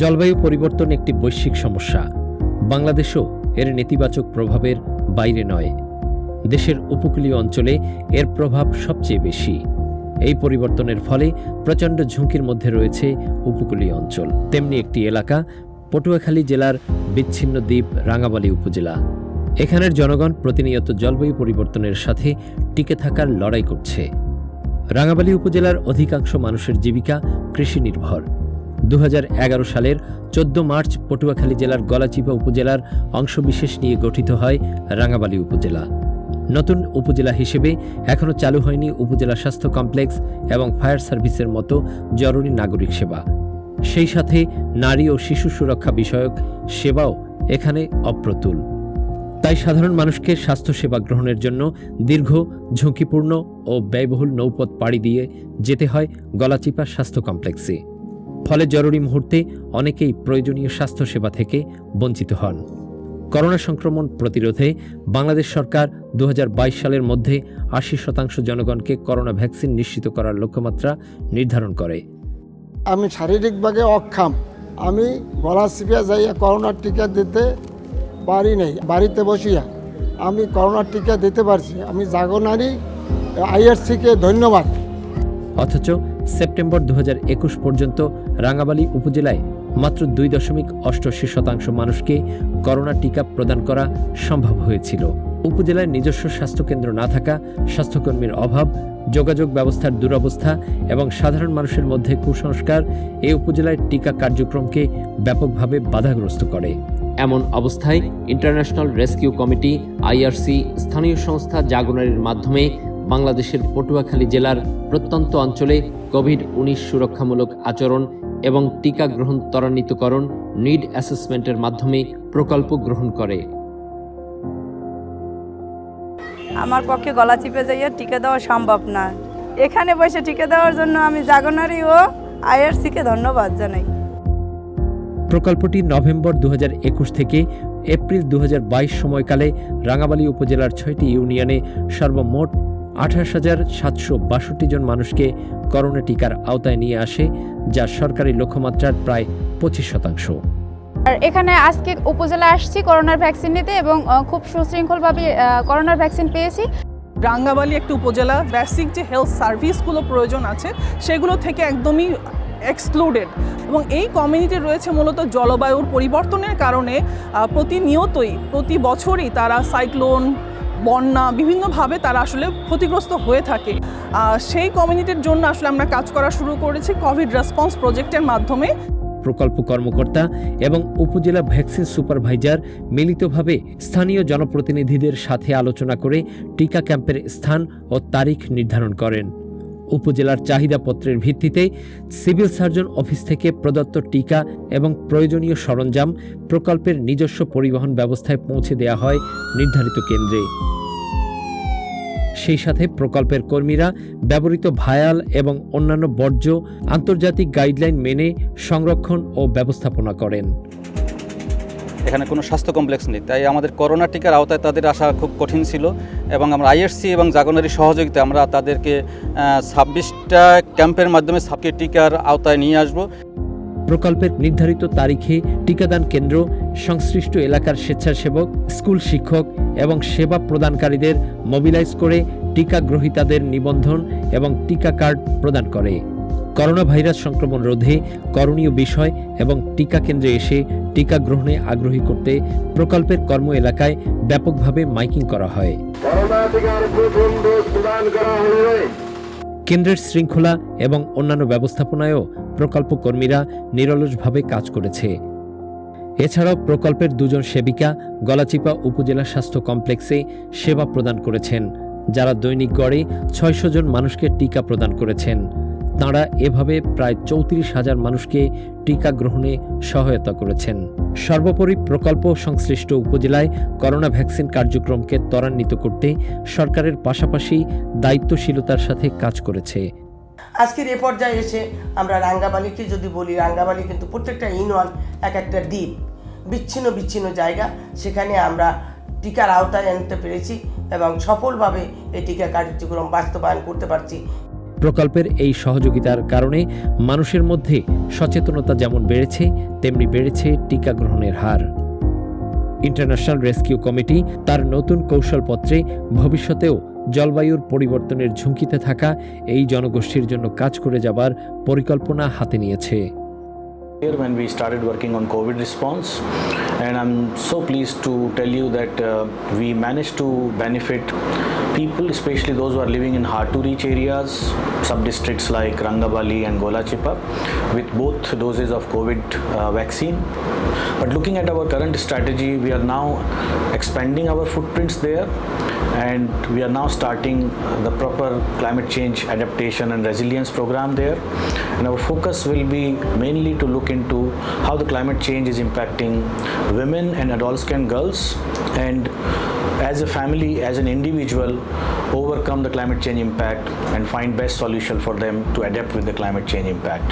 জলবায়ু পরিবর্তন একটি বৈশ্বিক সমস্যা। বাংলাদেশও এর নেতিবাচক প্রভাবের বাইরে নয়। দেশের উপকূলীয় অঞ্চলে এর প্রভাব সবচেয়ে বেশি। এই পরিবর্তনের ফলে প্রচণ্ড ঝুঁকির মধ্যে রয়েছে উপকূলীয় অঞ্চল। তেমনি একটি এলাকা পটুয়াখালী জেলার বিচ্ছিন্ন দ্বীপ রাঙ্গামালী উপজেলা। এখানের জনগণ প্রতিনিয়ত জলবায়ু পরিবর্তনের সাথে টিকে থাকার লড়াই করছে। রাঙ্গামালী উপজেলার অধিকাংশ মানুষের জীবিকা কৃষি নির্ভর। 2011 সালের 14 মার্চ পটুয়াখালী জেলার গলাচিপা উপজেলার অংশবিশেষ নিয়ে গঠিত হয় রাঙ্গামালী উপজেলা। নতুন উপজেলা হিসেবে এখনও চালু হয়নি উপজেলা স্বাস্থ্য কমপ্লেক্স এবং ফায়ার সার্ভিসের মতো জরুরি নাগরিক সেবা। সেই সাথে নারী ও শিশু সুরক্ষা বিষয়ক সেবাও এখানে অপ্রতুল। তাই সাধারণ মানুষকে স্বাস্থ্যসেবা গ্রহণের জন্য দীর্ঘ, ঝুঁকিপূর্ণ ও ব্যয়বহুল নৌপথ পাড়ি দিয়ে যেতে হয় গলাচিপা স্বাস্থ্য কমপ্লেক্সে। ফলে জরুরি মুহূর্তে অনেকেই প্রয়োজনীয় স্বাস্থ্যসেবা থেকে বঞ্চিত হন। করোনা সংক্রমণ প্রতিরোধে বাংলাদেশ সরকার 2022 সালের মধ্যে 80% জনগণকে করোনা ভ্যাকসিন নিশ্চিত করার লক্ষ্যমাত্রা নির্ধারণ করে। আমি শারীরিকভাবে অক্ষম। আমি গলাচিপা যাইয়া করোনার টিকা দিতে পারি নাই। বাড়িতে বসিয়া আমি করোনার টিকা দিতে পারছি। আমি জাগনারী আইআরসিকে ধন্যবাদ। অথচ সেপ্টেম্বর 2021 পর্যন্ত রাঙ্গামালী উপজেলায় মাত্র 2.88% মানুষকে করোনা টিকা প্রদান করা সম্ভব হয়েছিল। উপজেলায় নিজস্ব স্বাস্থ্যকেন্দ্র না থাকা, স্বাস্থ্যকর্মীর অভাব, যোগাযোগ ব্যবস্থার দুরবস্থা এবং সাধারণ মানুষের মধ্যে কুসংস্কার এই উপজেলায় টিকা কার্যক্রমকে ব্যাপকভাবে বাধাগ্রস্ত করে। এমন অবস্থায় ইন্টারন্যাশনাল রেস্কিউ কমিটি আইআরসি স্থানীয় সংস্থা জাগনারীর মাধ্যমে বাংলাদেশের পটুয়াখালী জেলার প্রত্যন্ত অঞ্চলে কোভিড-19 সুরক্ষামূলক আচরণ এবং টিকা গ্রহণ ত্বরান্বিতকরণ নিড অ্যাসেসমেন্টের মাধ্যমে প্রকল্প গ্রহণ করে। আমার পক্ষে গলা চিপে যাইয়া টিকা দেওয়া সম্ভব না। এখানে বসে টিকা দেওয়ার জন্য আমি জাগনারী ও আইআরসিকে ধন্যবাদ জানাই। প্রকল্পটি নভেম্বর 2021 থেকে এপ্রিল 2022 সময়কালে রাঙ্গামালী উপজেলার 6টি ইউনিয়নে সর্বমোট 28,762 জন মানুষকে করোনা টিকার আওতায় নিয়ে আসে, যা সরকারি লক্ষ্যমাত্রার প্রায় 25%। আর এখানে আজকে উপজেলা আসছি করোনার ভ্যাকসিন নিতে এবং খুব সুশৃঙ্খলভাবে করোনার ভ্যাকসিন পেয়েছি। রাঙ্গামালী একটি উপজেলা, বেসিক যে হেলথ সার্ভিসগুলো প্রয়োজন আছে সেগুলো থেকে একদমই এক্সক্লুডেড, এবং এই কমিউনিটি রয়েছে মূলত জলবায়ুর পরিবর্তনের কারণে প্রতি বছরই তারা সাইক্লোন, বন্যা বিভিন্নভাবে তারা আসলে ক্ষতিগ্রস্ত হয়ে থাকে। সেই কমিউনিটির জন্য আসলে আমরা কাজ করা শুরু করেছি কোভিড রেসপন্স প্রজেক্টের মাধ্যমে। প্রকল্প কর্মকর্তা এবং উপজেলা ভ্যাকসিন সুপারভাইজার মিলিতভাবে স্থানীয় জনপ্রতিনিধিদের সাথে আলোচনা করে টিকা ক্যাম্পের স্থান ও তারিখ নির্ধারণ করেন। উপজেলার চাহিদাপত্রের ভিত্তিতে সিভিল সার্জন অফিস থেকে প্রদত্ত টিকা এবং প্রয়োজনীয় সরঞ্জাম প্রকল্পের নিজস্ব পরিবহন ব্যবস্থায় পৌঁছে দেওয়া হয় নির্ধারিত কেন্দ্রে। সেই সাথে প্রকল্পের কর্মীরা ব্যবহৃত ভায়াল এবং অন্যান্য বর্জ্য আন্তর্জাতিক গাইডলাইন মেনে সংরক্ষণ ও ব্যবস্থাপনা করেন। এখানে কোনো স্বাস্থ্য কমপ্লেক্স নেই, তাই আমাদের করোনা টিকার আওতায় তাদের আসা খুব কঠিন ছিল, এবং আমরা আইআরসি এবং জাগনারীর সহযোগিতা আমরা তাদেরকে 26টা ক্যাম্পের মাধ্যমে টিকার আওতায় নিয়ে আসব। প্রকল্পের নির্ধারিত তারিখে টিকাদান কেন্দ্র সংশ্লিষ্ট এলাকার স্বেচ্ছাসেবক, স্কুল শিক্ষক এবং সেবা প্রদানকারীদের মোবিলাইজ করে টিকা গ্রহীতাদের নিবন্ধন এবং টিকা কার্ড প্রদান করে। করোনা ভাইরাস সংক্রমণ রোধে করণীয় বিষয় এবং টিকা কেন্দ্রে এসে টিকা গ্রহণে আগ্রহী করতে প্রকল্পের কর্ম এলাকায় ব্যাপকভাবে মাইকিং করা হয়। কেন্দ্রের শৃঙ্খলা এবং অন্যান্য ব্যবস্থাপনায়ও প্রকল্প কর্মীরা নিরলসভাবে কাজ করেছে। এছাড়াও প্রকল্পের 2 জন সেবিকা গলাচিপা উপজেলা স্বাস্থ্য কমপ্লেক্সে সেবা প্রদান করেছেন, যারা দৈনিক গড়ে 600 জন মানুষকে টিকা প্রদান করেছেন। তাঁরা এভাবে প্রায় 34,000 মানুষকে টিকা গ্রহণে সহায়তা করেছেন। সর্বোপরি প্রকল্প সংশ্লিষ্ট উপজেলায় করোনা ভ্যাকসিন কার্যক্রমকে ত্বরান্বিত করতে সরকারের পাশাপাশি দায়িত্বশীলতার সাথে কাজ করেছে। আজকের এ পর্যায়ে এসে আমরা রাঙ্গামালীকে যদি বলি, রাঙ্গামালী কিন্তু প্রত্যেকটা ইউনিয়ন এক একটা দ্বীপ, বিচ্ছিন্ন জায়গা, সেখানে আমরা টিকার আওতায় আনতে পেরেছি এবং সফলভাবে এই টিকা কার্যক্রম বাস্তবায়ন করতে পারছি। প্রকল্পের এই সহযোগিতার কারণে মানুষের মধ্যে সচেতনতা যেমন বেড়েছে, তেমনি বেড়েছে টিকা গ্রহণের হার। ইন্টারন্যাশনাল রেস্কিউ কমিটি তার নতুন কৌশলপত্রে ভবিষ্যতেও জলবায়ুর পরিবর্তনের ঝুঁকিতে থাকা এই জনগোষ্ঠীর জন্য কাজ করে যাবার পরিকল্পনা হাতে নিয়েছে। When we started working on COVID response, and I'm so pleased to tell you that we managed to benefit people, especially those who are living in hard to reach areas, sub-districts like Rangabali and Golachipa, with both doses of COVID vaccine. But looking at our current strategy, we are now expanding our footprints there, and we are now starting the proper climate change adaptation and resilience program there. And our focus will be mainly to look into how the climate change is impacting women and adolescent girls, and as a family, as an individual, overcome the climate change impact and find best solution for them to adapt with the climate change impact.